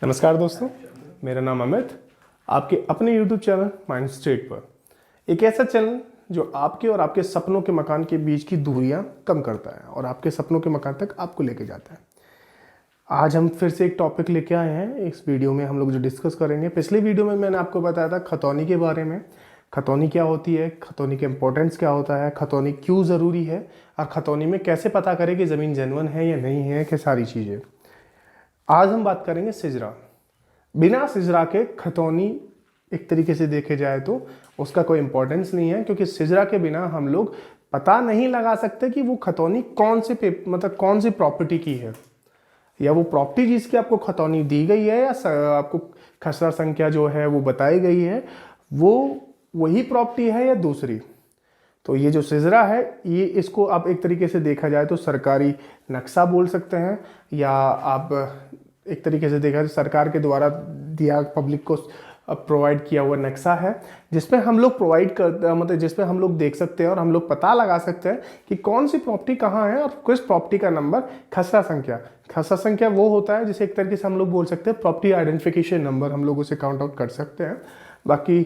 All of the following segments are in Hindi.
नमस्कार दोस्तों, मेरा नाम अमित। आपके अपने YouTube चैनल माइंड स्टेट पर एक ऐसा चैनल जो आपके और आपके सपनों के मकान के बीच की दूरियां कम करता है और आपके सपनों के मकान तक आपको लेके जाता है। आज हम फिर से एक टॉपिक लेके आए हैं। इस वीडियो में हम लोग जो डिस्कस करेंगे, पिछले वीडियो में मैंने आपको बताया था खतौनी के बारे में। खतौनी क्या होती है, खतौनी का इंपॉर्टेंस क्या होता है, खतौनी क्यों ज़रूरी है और खतौनी में कैसे पता करें कि ज़मीन जेन्युइन है या नहीं है, कि सारी चीज़ें। आज हम बात करेंगे सिजरा। बिना सिजरा के खतौनी एक तरीके से देखे जाए तो उसका कोई इंपॉर्टेंस नहीं है, क्योंकि सिजरा के बिना हम लोग पता नहीं लगा सकते कि वो खतौनी कौन से मतलब कौन सी प्रॉपर्टी की है, या वो प्रॉपर्टी जिसकी आपको खतौनी दी गई है या आपको खसरा संख्या जो है वो बताई गई है, वो वही प्रॉपर्टी है या दूसरी। तो ये जो सिजरा है, ये इसको आप एक तरीके से देखा जाए तो सरकारी नक्शा बोल सकते हैं, या आप एक तरीके से देखा जाए सरकार के द्वारा दिया, पब्लिक को प्रोवाइड किया हुआ नक्शा है, जिसमें हम लोग प्रोवाइड कर मतलब जिसमें हम लोग देख सकते हैं और हम लोग पता लगा सकते हैं कि कौन सी प्रॉपर्टी कहाँ है और किस प्रॉपर्टी का नंबर। खसरा संख्या, खसरा संख्या वो होता है जिसे एक तरीके से हम लोग बोल सकते हैं प्रॉपर्टी आइडेंटिफिकेशन नंबर, हम लोग उसे काउंट आउट कर सकते हैं। बाकी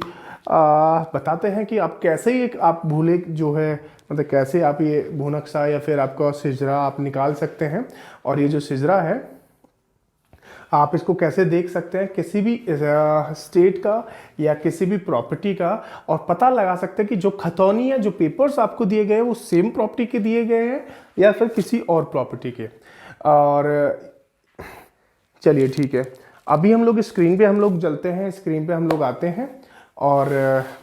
बताते हैं कि आप कैसे ही आप भूले जो है, मतलब कैसे आप ये भूनक्शा या फिर आपका सिजरा आप निकाल सकते हैं। और ये जो सिजरा है, आप इसको कैसे देख सकते हैं किसी भी स्टेट का या किसी भी प्रॉपर्टी का, और पता लगा सकते हैं कि जो खतौनी है, जो पेपर्स आपको दिए गए हैं, वो सेम प्रॉपर्टी के दिए गए हैं या फिर किसी और प्रॉपर्टी के। और चलिए ठीक है, अभी हम लोग स्क्रीन पे हम लोग चलते हैं, स्क्रीन पे हम लोग आते हैं और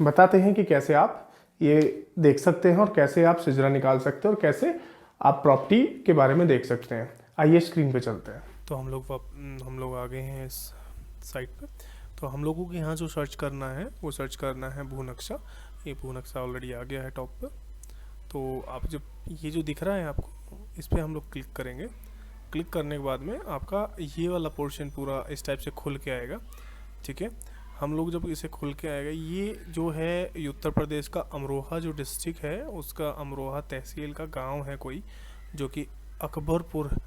बताते हैं कि कैसे आप ये देख सकते हैं और कैसे आप सिजरा निकाल सकते हैं और कैसे आप प्रॉपर्टी के बारे में देख सकते हैं। आइए स्क्रीन पे चलते हैं। तो हम लोग आ गए हैं इस साइट पे। तो हम लोगों को यहाँ जो सर्च करना है वो सर्च करना है भूनक्शा। ये भूनक्शा ऑलरेडी आ गया है टॉप पे। तो आप जब ये जो दिख रहा है आपको, इस पर हम लोग क्लिक करेंगे। क्लिक करने के बाद में आपका ये वाला पोर्शन पूरा इस टाइप से खुल के आएगा। ठीक है, हम लोग जब इसे खुल के आएगा, ये जो है उत्तर प्रदेश का अमरोहा जो डिस्ट्रिक्ट है, उसका अमरोहा तहसील का गांव है कोई, जो कि अकबरपुर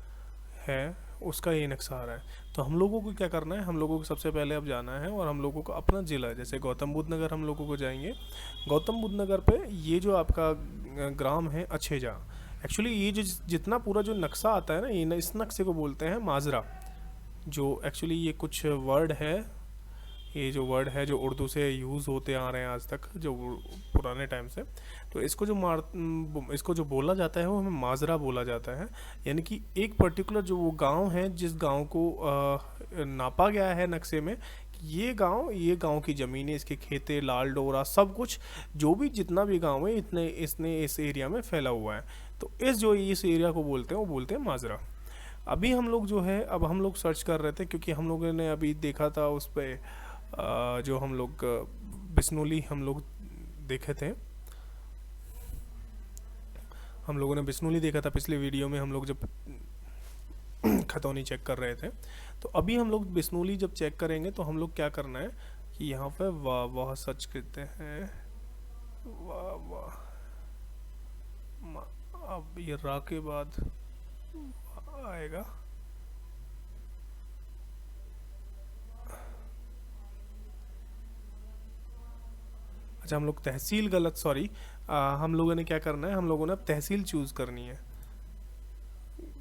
है, उसका ये नक्शा आ रहा है। तो हम लोगों को क्या करना है, हम लोगों को सबसे पहले अब जाना है और हम लोगों को अपना ज़िला, जैसे गौतम बुद्ध नगर हम लोगों को जाएंगे। गौतम बुद्ध नगर पे ये जो आपका ग्राम है अछेजा, एक्चुअली ये जो जितना पूरा जो नक्शा आता है ना, ये इस नक्शे को बोलते हैं माजरा। जो एक्चुअली ये कुछ वर्ड है, ये जो वर्ड है जो उर्दू से यूज़ होते आ रहे हैं आज तक, जो पुराने टाइम से। तो इसको जो बोला जाता है वो हमें माजरा बोला जाता है। यानी कि एक पर्टिकुलर जो वो गांव है, जिस गांव को नापा गया है नक्शे में, ये गांव की ज़मीनें, इसके खेते, लाल डोरा, सब कुछ, जो भी जितना भी गांव है इसने इस एरिया में फैला हुआ है। तो इस एरिया को बोलते हैं, वो बोलते हैं माजरा। अभी हम लोग जो है, अब हम लोग सर्च कर रहे थे, क्योंकि हम लोगों ने अभी देखा था उस पर जो हम लोग बिस्नोली हम लोग देखे थे, हम लोगों ने बिस्नोली देखा था पिछले वीडियो में, हम लोग जब खतौनी चेक कर रहे थे। तो अभी हम लोग बिस्नोली जब चेक करेंगे तो हम लोग क्या करना है कि यहाँ पे वाह वाह सर्च करते हैं। वाह वाह, अब ये रा के बाद आएगा। अच्छा, हम लोग तहसील गलत, सॉरी, हम लोगों ने क्या करना है, हम लोगों ने अब तहसील चूज़ करनी है।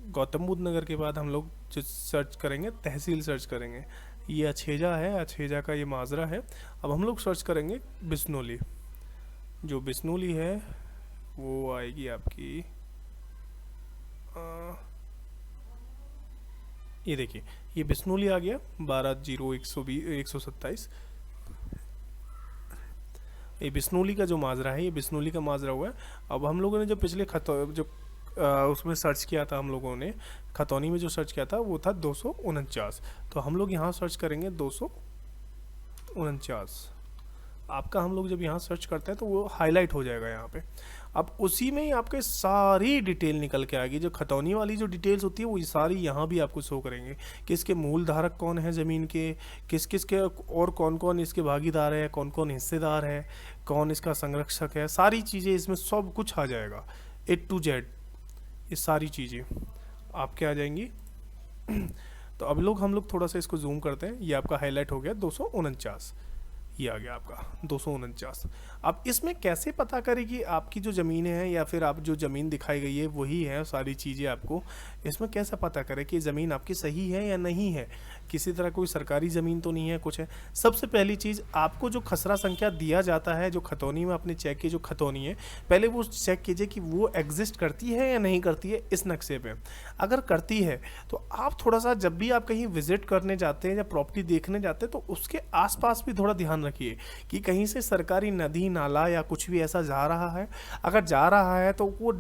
गौतम बुद्ध नगर के बाद हम लोग जो सर्च करेंगे, तहसील सर्च करेंगे। ये अछेजा है, अछेजा का ये माजरा है। अब हम लोग सर्च करेंगे बिस्नोली। जो बिस्नोली है वो आएगी आपकी, ये देखिए, ये बिस्नोली आ गया 12/0/127। ये बिस्नोली का जो माजरा है, ये बिस्नोली का माजरा हुआ है। अब हम लोगों ने जब पिछले उसमें सर्च किया था, हम लोगों ने खतौनी में जो सर्च किया था वो था 249। तो हम लोग यहाँ सर्च करेंगे 249। आपका हम लोग जब यहाँ सर्च करते हैं तो वो हाईलाइट हो जाएगा यहाँ पे। अब उसी में ही आपके सारी डिटेल निकल के आएगी। जो खतौनी वाली जो डिटेल्स होती है वो सारी यहाँ भी आपको शो करेंगे कि इसके मूल धारक कौन है ज़मीन के, किस किस के और कौन कौन इसके भागीदार है, कौन कौन हिस्सेदार है, कौन इसका संरक्षक है। सारी चीज़ें इसमें सब कुछ आ जाएगा, A to Z, ये सारी चीज़ें आपके आ जाएंगी। तो अब हम लोग थोड़ा सा इसको जूम करते हैं। ये आपका हाईलाइट हो गया 249, ये आ गया आपका 249। अब इसमें कैसे पता करें कि आपकी जो ज़मीनें हैं या फिर आप जो ज़मीन दिखाई गई है वही है, सारी चीज़ें आपको इसमें कैसे पता करें कि ज़मीन आपकी सही है या नहीं है, किसी तरह कोई सरकारी ज़मीन तो नहीं है, कुछ है। सबसे पहली चीज़, आपको जो खसरा संख्या दिया जाता है, जो खतौनी में आपने चेक की जो खतौनी है, पहले वो चेक कीजिए कि वो एग्जिस्ट करती है या नहीं करती है इस नक्शे पे। अगर करती है तो आप थोड़ा सा जब भी आप कहीं विजिट करने जाते हैं या प्रॉपर्टी देखने जाते हैं तो उसके आसपास भी थोड़ा ध्यान रखिए कि कहीं से सरकारी नदी नाला या कुछ भी ऐसा जा रहा है। अगर जा रहा है तो वो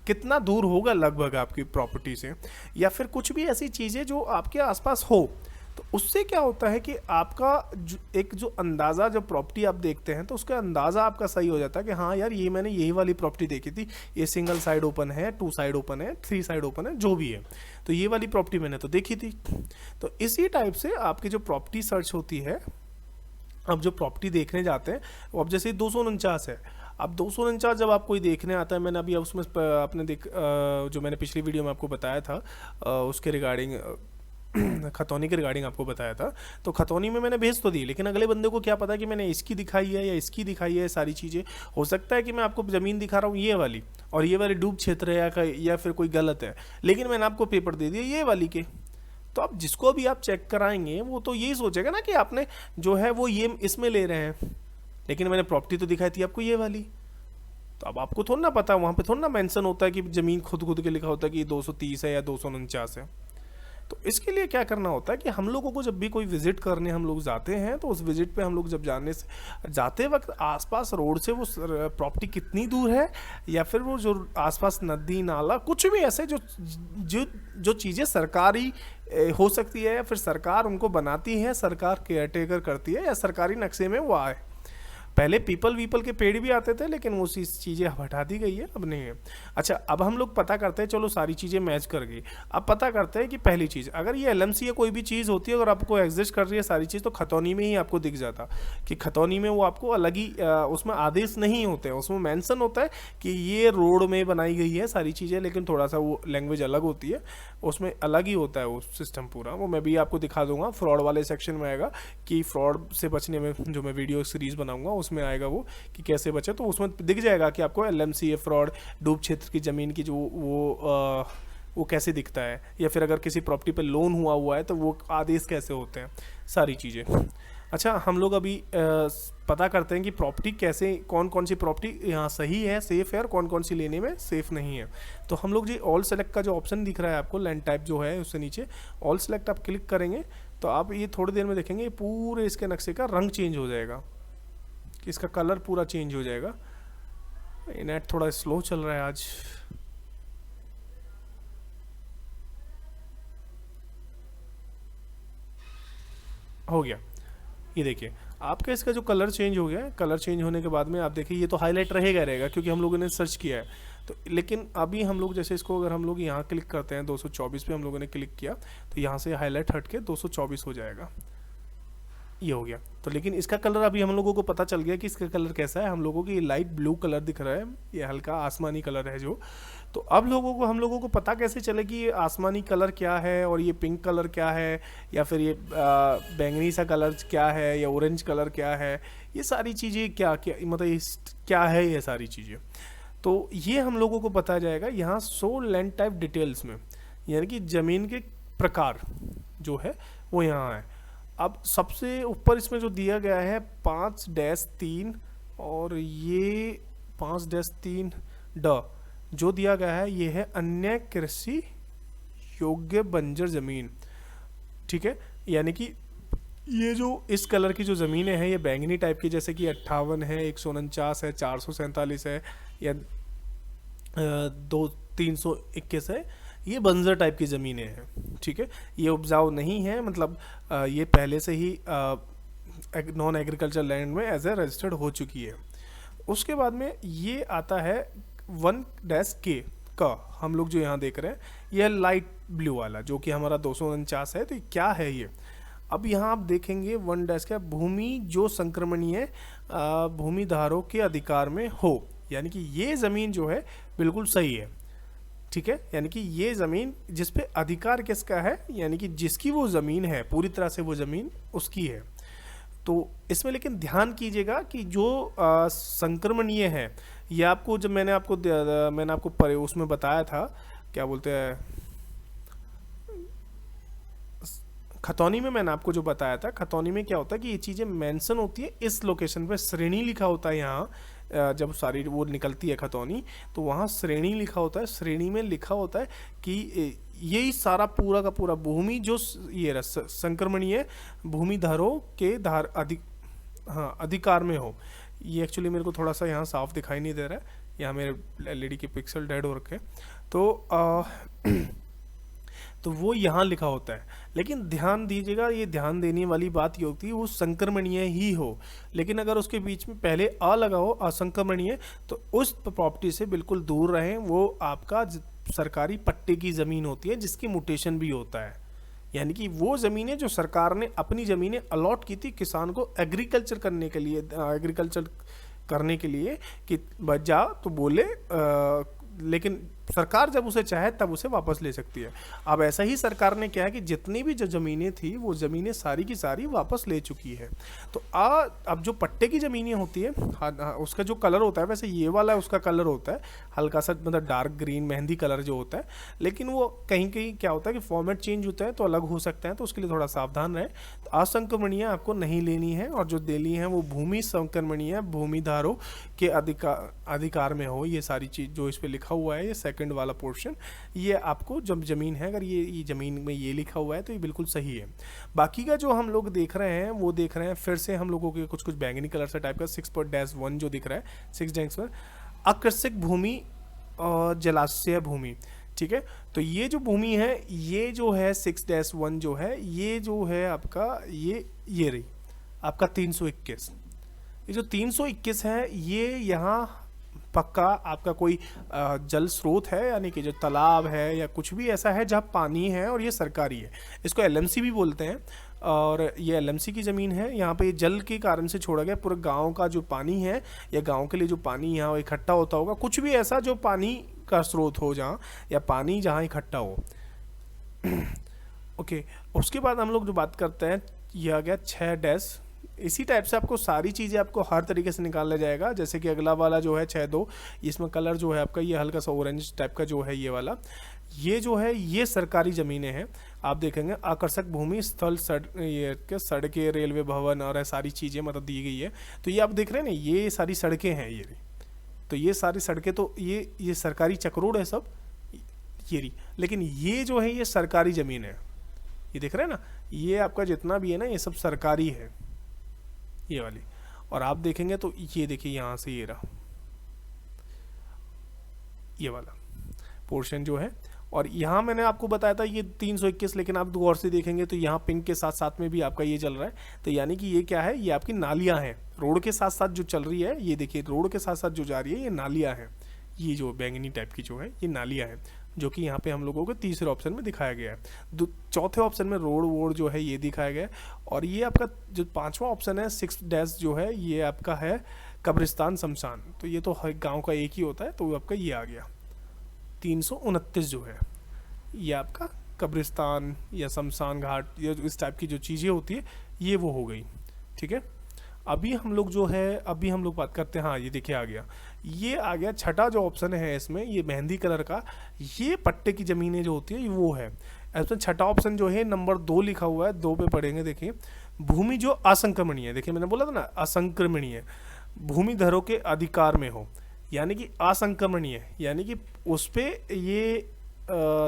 कितना दूर होगा लगभग आपकी प्रॉपर्टी से, या फिर कुछ भी ऐसी चीज़ें जो आपके आसपास हो। तो उससे क्या होता है कि आपका एक जो अंदाज़ा, जब प्रॉपर्टी आप देखते हैं तो उसका अंदाज़ा आपका सही हो जाता है कि हाँ यार, ये मैंने यही वाली प्रॉपर्टी देखी थी, ये सिंगल साइड ओपन है, 2 साइड ओपन है, 3 साइड ओपन है, जो भी है, तो ये वाली प्रॉपर्टी मैंने तो देखी थी। तो इसी टाइप से आपकी जो प्रॉपर्टी सर्च होती है, अब जो प्रॉपर्टी देखने जाते हैं, अब जैसे 249 है, अब 249 जब आप कोई देखने आता है, मैंने अभी उसमें आपने जो मैंने पिछली वीडियो में आपको बताया था उसके रिगार्डिंग खतौनी के रिगार्डिंग आपको बताया था, तो खतौनी में मैंने भेज तो दी, लेकिन अगले बंदे को क्या पता कि मैंने इसकी दिखाई है या इसकी दिखाई है, सारी चीज़ें। हो सकता है कि मैं आपको ज़मीन दिखा रहा हूँ ये वाली, और ये वाली डूब क्षेत्र है या फिर कोई गलत है, लेकिन मैंने आपको पेपर दे दिया ये वाली के। तो आप जिसको भी आप चेक कराएंगे वो तो यही सोचेगा ना कि आपने जो है वो ये इसमें ले रहे हैं, लेकिन मैंने प्रॉपर्टी तो दिखाई थी आपको ये वाली। तो अब आपको थोड़ा ना पता, वहाँ पे थोड़ा ना मेंशन होता है कि ज़मीन खुद के लिखा होता है कि 230 है या 249 है। तो इसके लिए क्या करना होता है कि हम लोगों को जब भी कोई विजिट करने हम लोग जाते हैं, तो उस विजिट पे हम लोग जब जाते वक्त आसपास रोड से वो प्रॉपर्टी कितनी दूर है, या फिर वो जो आसपास नदी नाला कुछ भी ऐसे जो चीज़ें सरकारी हो सकती है, या फिर सरकार उनको बनाती है, सरकार केयरटेकर करती है, या सरकारी नक्शे में वो आए। पहले पीपल के पेड़ भी आते थे, लेकिन वो चीज़ें हटा दी गई है, अब नहीं है। अच्छा, अब हम लोग पता करते हैं, चलो सारी चीज़ें मैच कर गई। अब पता करते हैं कि पहली चीज़, अगर ये एलएमसी या कोई भी चीज़ होती है, अगर आपको एग्जिस्ट कर रही है सारी चीज़, तो खतौनी में ही आपको दिख जाता कि खतौनी में वो आपको अलग ही उसमें आदेश नहीं होते हैं, उसमें मेंशन होता है कि ये रोड में बनाई गई है सारी चीज़ें, लेकिन थोड़ा सा वो लैंग्वेज अलग होती है, उसमें अलग ही होता है वो सिस्टम पूरा। वो मैं भी आपको दिखा दूंगा, फ्रॉड वाले सेक्शन में आएगा कि फ्रॉड से बचने में जो मैं वीडियो सीरीज़ बनाऊंगा उसमें आएगा वो कि कैसे बचे। तो उसमें दिख जाएगा कि आपको एलएमसी फ्रॉड, डूब क्षेत्र की ज़मीन की जो वो कैसे दिखता है, या फिर अगर किसी प्रॉपर्टी पे लोन हुआ है तो वो आदेश कैसे होते हैं, सारी चीज़ें। अच्छा, हम लोग अभी पता करते हैं कि प्रॉपर्टी कैसे, कौन कौन सी प्रॉपर्टी यहाँ सही है, सेफ़ है, और कौन कौन सी लेने में सेफ़ नहीं है। तो हम लोग जी ऑल सेलेक्ट का जो ऑप्शन दिख रहा है आपको, लैंड टाइप जो है उससे नीचे ऑल सेलेक्ट आप क्लिक करेंगे तो आप ये थोड़ी देर में देखेंगे पूरे इसके नक्शे का रंग चेंज हो जाएगा, कि इसका कलर पूरा चेंज हो जाएगा। नेट थोड़ा स्लो चल रहा है आज। हो गया, ये देखिए आपका इसका जो कलर चेंज हो गया है। कलर चेंज होने के बाद में आप देखिए ये तो हाईलाइट रहेगा क्योंकि हम लोगों ने सर्च किया है। तो लेकिन अभी हम लोग जैसे इसको अगर हम लोग यहाँ क्लिक करते हैं 224 पे हम लोगों ने क्लिक किया, तो यहाँ से हाईलाइट हट के 224 हो जाएगा, ये हो गया। तो लेकिन इसका कलर अभी हम लोगों को पता चल गया कि इसका कलर कैसा है। हम लोगों को ये लाइट ब्लू कलर दिख रहा है, ये हल्का आसमानी कलर है जो। तो अब हम लोगों को पता कैसे चले कि ये आसमानी कलर क्या है और ये पिंक कलर क्या है, या फिर ये बैंगनी सा कलर क्या है, या ऑरेंज कलर क्या है, ये सारी चीज़ें क्या मतलब क्या है ये सारी चीज़ें। तो ये हम लोगों को पता जाएगा यहाँ शो लैंड टाइप डिटेल्स में, यानी कि ज़मीन के प्रकार जो है वो यहाँ है। अब सबसे ऊपर इसमें जो दिया गया है 5-3 और ये 5-3 ड जो दिया गया है, ये है अन्य कृषि योग्य बंजर ज़मीन, ठीक है। यानी कि ये जो इस कलर की जो ज़मीनें हैं ये बैंगनी टाइप की, जैसे कि 58 है, 149 है, 447 है, या 321 है, ये बंजर टाइप की ज़मीनें हैं, ठीक है। ये उपजाऊ नहीं है, मतलब ये पहले से ही नॉन एग्रीकल्चर लैंड में एज ए रजिस्टर्ड हो चुकी है। उसके बाद में ये आता है 1-K का, हम लोग जो यहाँ देख रहे हैं ये लाइट ब्लू वाला जो कि हमारा 249 है। तो क्या है ये, अब यहाँ आप देखेंगे 1- का भूमि जो संक्रमणीय भूमिधारों के अधिकार में हो, यानी कि ये ज़मीन जो है बिल्कुल सही है। ठीक है, यानी कि ये ज़मीन जिस पे अधिकार किसका है, यानी कि जिसकी वो ज़मीन है पूरी तरह से वो ज़मीन उसकी है। तो इसमें लेकिन ध्यान कीजिएगा कि जो संक्रमणीय है, ये आपको जब मैंने आपको उसमें बताया था, क्या बोलते हैं, खतौनी में मैंने आपको जो बताया था, खतौनी में क्या होता है कि ये चीज़ें मेंशन होती है इस लोकेशन पे, श्रेणी लिखा होता है यहाँ, जब सारी वो निकलती है खतौनी तो वहाँ श्रेणी लिखा होता है, श्रेणी में लिखा होता है कि यही सारा पूरा का पूरा भूमि जो ये संक्रमणीय भूमिधारों के अधिकार में हो। ये एक्चुअली मेरे को थोड़ा सा यहाँ साफ दिखाई नहीं दे रहा है, यहाँ मेरे एलईडी के पिक्सल डेड हो रखे हैं, तो वो यहाँ लिखा होता है। लेकिन ध्यान दीजिएगा, ये ध्यान देने वाली बात ये होती है वो संक्रमणीय ही हो, लेकिन अगर उसके बीच में पहले अ लगा हो, असंक्रमणीय, तो उस प्रॉपर्टी से बिल्कुल दूर रहें। वो आपका सरकारी पट्टे की ज़मीन होती है जिसकी म्यूटेशन भी होता है, यानी कि वो ज़मीनें जो सरकार ने अपनी ज़मीनें अलॉट की थी किसान को एग्रीकल्चर करने के लिए कि बच जा तो बोले, लेकिन सरकार जब उसे चाहे तब उसे वापस ले सकती है। अब ऐसा ही सरकार ने क्या है कि जितनी भी जो ज़मीनें थी वो ज़मीनें सारी की सारी वापस ले चुकी है। तो अब जो पट्टे की ज़मीनें होती है, उसका जो कलर होता है, वैसे ये वाला उसका कलर होता है हल्का सा मतलब डार्क ग्रीन मेहंदी कलर जो होता है, लेकिन वो कहीं कहीं क्या होता है कि फॉर्मेट चेंज होता है तो अलग हो सकता है, तो उसके लिए थोड़ा सावधान रहें। तो असंक्रमणीय आपको नहीं लेनी है, और जो देनी है वो भूमि संक्रमणीय भूमिधारों के अधिकार में हो। ये सारी चीज़ जो इस पर लिखा हुआ है, ये सेकंड वाला पोर्शन, ये आपको जब ज़मीन है, अगर ये ज़मीन में ये लिखा हुआ है तो ये बिल्कुल सही है। बाकी का जो हम लोग देख रहे हैं वो देख रहे हैं फिर से हम लोगों के कुछ बैंगनी कलर से टाइप का 6.1 जो दिख रहा है 6 अकृषिक भूमि और जलाशय भूमि, ठीक है। तो ये जो भूमि है, ये जो है 6-1 जो है, ये जो है आपका ये रही आपका 321। ये जो 321 है, ये यहाँ पक्का आपका कोई जल स्रोत है, यानी कि जो तालाब है या कुछ भी ऐसा है जहाँ पानी है, और ये सरकारी है। इसको एलएमसी भी बोलते हैं, और ये एलएमसी की ज़मीन है। यहाँ पे जल के कारण से छोड़ा गया, पूरे गांव का जो पानी है या गांव के लिए जो पानी यहाँ इकट्ठा होता होगा, कुछ भी ऐसा जो पानी का स्रोत हो जहाँ, या पानी जहाँ इकट्ठा हो। ओके, उसके बाद हम लोग जो बात करते हैं, यह आ गया 6 इसी टाइप से आपको सारी चीज़ें आपको हर तरीके से निकाला जाएगा। जैसे कि अगला वाला जो है 6-2, इसमें कलर जो है आपका ये हल्का सा ऑरेंज टाइप का जो है, ये वाला, ये जो है ये सरकारी ज़मीनें हैं। आप देखेंगे आकर्षक भूमि स्थल सड़कें, रेलवे भवन और सारी चीज़ें मतलब दी गई है। तो ये आप देख रहे हैं ना, ये सारी सड़कें हैं, ये तो ये सारी सड़कें, तो ये सरकारी चक्रोड है सब, ये रही। लेकिन ये जो है ये सरकारी ज़मीन है, ये देख रहे हैं ना, ये आपका जितना भी है ना ये सब सरकारी है, ये वाली। और आप देखेंगे तो ये देखिए यहाँ से ये रहा ये वाला पोर्शन जो है, और यहाँ मैंने आपको बताया था ये 321, लेकिन आप गौर से देखेंगे तो यहाँ पिंक के साथ साथ में भी आपका ये चल रहा है। तो यानी कि ये क्या है, ये आपकी नालियाँ हैं, रोड के साथ साथ जो चल रही है, ये देखिए रोड के साथ साथ जो जा रही है ये नालियाँ हैं। ये जो बैंगनी टाइप की जो है ये नालियाँ हैं, जो कि यहाँ पे हम लोगों को तीसरे ऑप्शन में दिखाया गया है। चौथे ऑप्शन में रोड वोड जो है ये दिखाया गया है। और ये आपका जो 5वां ऑप्शन है 6- जो है, ये आपका है कब्रिस्तान शमशान। तो ये तो हर गांव का एक ही होता है, तो आपका ये आ गया 329 जो है, ये आपका कब्रिस्तान या शमशान घाट, ये इस टाइप की जो चीज़ें होती है ये वो हो गई, ठीक है। अभी हम लोग बात करते हैं, हाँ ये देखिए आ गया छठा जो ऑप्शन है इसमें, ये मेहंदी कलर का, ये पट्टे की ज़मीनें जो होती है वो है। इसमें छठा ऑप्शन जो है नंबर 2 लिखा हुआ है, 2 पे पढ़ेंगे। देखिए भूमि जो असंक्रमणीय है, देखिए मैंने बोला था ना असंक्रमणीय भूमिधरों के अधिकार में हो, यानी कि असंक्रमणीय, यानी कि उस पर ये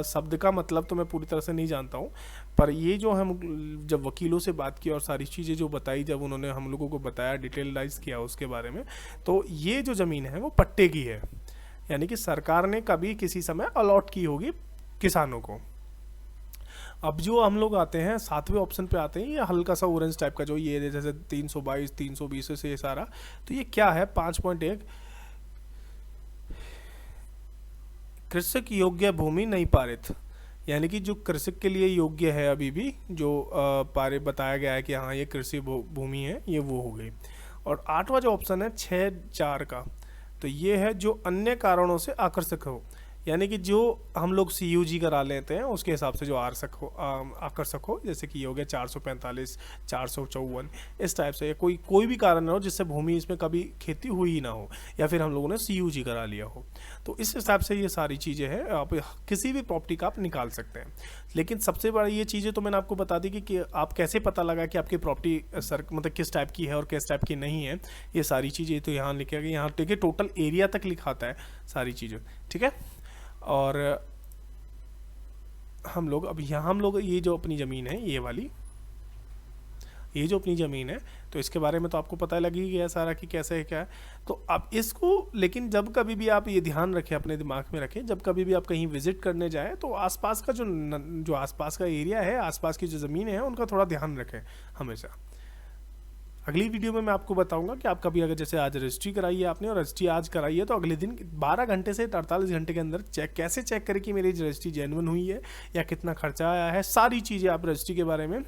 शब्द का मतलब तो मैं पूरी तरह से नहीं जानता हूँ, पर ये जो हम जब वकीलों से बात की और सारी चीज़ें जो बताई, जब उन्होंने हम लोगों को बताया, डिटेलाइज किया उसके बारे में, तो ये जो ज़मीन है वो पट्टे की है, यानी कि सरकार ने कभी किसी समय अलॉट की होगी किसानों को। अब जो हम लोग आते हैं 7वें ऑप्शन पे आते हैं, ये हल्का सा ऑरेंज टाइप का जो ये जैसे 322, 320 से ये सारा, तो ये क्या है 5.1 कृषक योग्य भूमि नहीं पारित, यानी कि जो कृषक के लिए योग्य है अभी भी जो पारित बताया गया है कि हाँ ये कृषि भूमि है, ये वो हो गई। और 8वां जो ऑप्शन है 6-4 का, तो ये है जो अन्य कारणों से आकर्षक हो, यानी कि जो हम लोग CUG करा लेते हैं उसके हिसाब से जो आकर्षक हो, जैसे कि ये हो गया 445, 454, इस टाइप से, कोई भी कारण ना हो जिससे भूमि इसमें कभी खेती हुई ही ना हो, या फिर हम लोगों ने CUG करा लिया हो। तो इस हिसाब से ये सारी चीज़ें हैं, आप किसी भी प्रॉपर्टी का आप निकाल सकते हैं। लेकिन सबसे बड़ी ये चीज़ें तो मैंने आपको बता दी कि आप कैसे पता लगा कि आपकी प्रॉपर्टी मतलब किस टाइप की है और किस टाइप की नहीं है। ये सारी चीज़ें तो यहाँ लिखा गया, यहाँ देखिए टोटल एरिया तक लिखाता है सारी चीज़ें, ठीक है। और हम लोग ये जो अपनी ज़मीन है, ये जो अपनी ज़मीन है, तो इसके बारे में तो आपको पता लग ही गया सारा कि कैसे है क्या है। तो आप इसको, लेकिन जब कभी भी आप ये ध्यान रखें, अपने दिमाग में रखें, जब कभी भी आप कहीं विजिट करने जाएं तो आसपास का जो आसपास का एरिया है, आसपास की जो ज़मीन है, उनका थोड़ा ध्यान रखें हमेशा। अगली वीडियो में मैं आपको बताऊंगा कि आप कभी अगर जैसे आज रजिस्ट्री कराई है आपने और रजिस्ट्री आज कराई है, तो अगले दिन 12 घंटे से 48 घंटे के अंदर कैसे चेक करें कि मेरी रजिस्ट्री जेन्युइन हुई है या कितना खर्चा आया है। सारी चीज़ें आप रजिस्ट्री के बारे में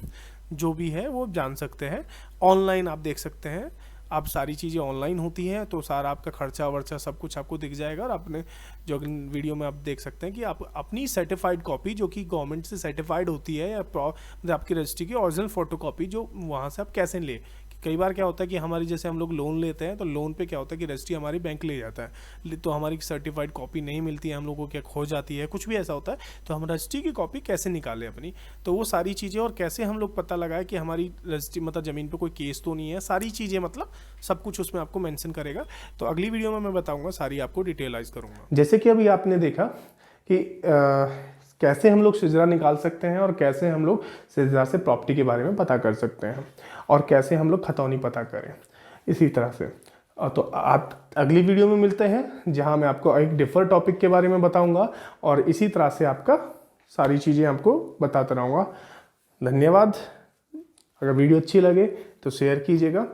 जो भी है वो जान सकते हैं। ऑनलाइन आप देख सकते हैं, आप सारी चीज़ें ऑनलाइन होती हैं, तो सारा आपका खर्चा वर्चा सब कुछ आपको दिख जाएगा। और आपने जो वीडियो में आप देख सकते हैं कि आप अपनी सर्टिफाइड कॉपी जो कि गवर्नमेंट से सर्टिफाइड होती है, या मतलब आपकी रजिस्ट्री की ओरिजिनल फोटो कॉपी जो वहाँ से आप कैसे लें। कई बार क्या होता है कि हमारी जैसे हम लोग लोन लेते हैं, तो लोन पे क्या होता है कि रजिस्ट्री हमारी बैंक ले जाता है, तो हमारी सर्टिफाइड कॉपी नहीं मिलती है, हम लोगों को क्या खो जाती है, कुछ भी ऐसा होता है। तो हम रजिस्ट्री की कॉपी कैसे निकालें अपनी, तो वो सारी चीज़ें, और कैसे हम लोग पता लगाए कि हमारी रजिस्ट्री मतलब ज़मीन पे कोई केस तो नहीं है, सारी चीज़ें मतलब सब कुछ उसमें आपको मेंशन करेगा। तो अगली वीडियो में मैं बताऊँगा, सारी आपको डिटेलाइज करूँगा। जैसे कि अभी आपने देखा कि कैसे हम लोग सिजरा निकाल सकते हैं और कैसे हम लोग सिजरा से प्रॉपर्टी के बारे में पता कर सकते हैं, और कैसे हम लोग खतौनी पता करें इसी तरह से। तो आप अगली वीडियो में मिलते हैं, जहां मैं आपको एक डिफर टॉपिक के बारे में बताऊंगा, और इसी तरह से आपका सारी चीज़ें आपको बताता रहूँगा। धन्यवाद। अगर वीडियो अच्छी लगे तो शेयर कीजिएगा।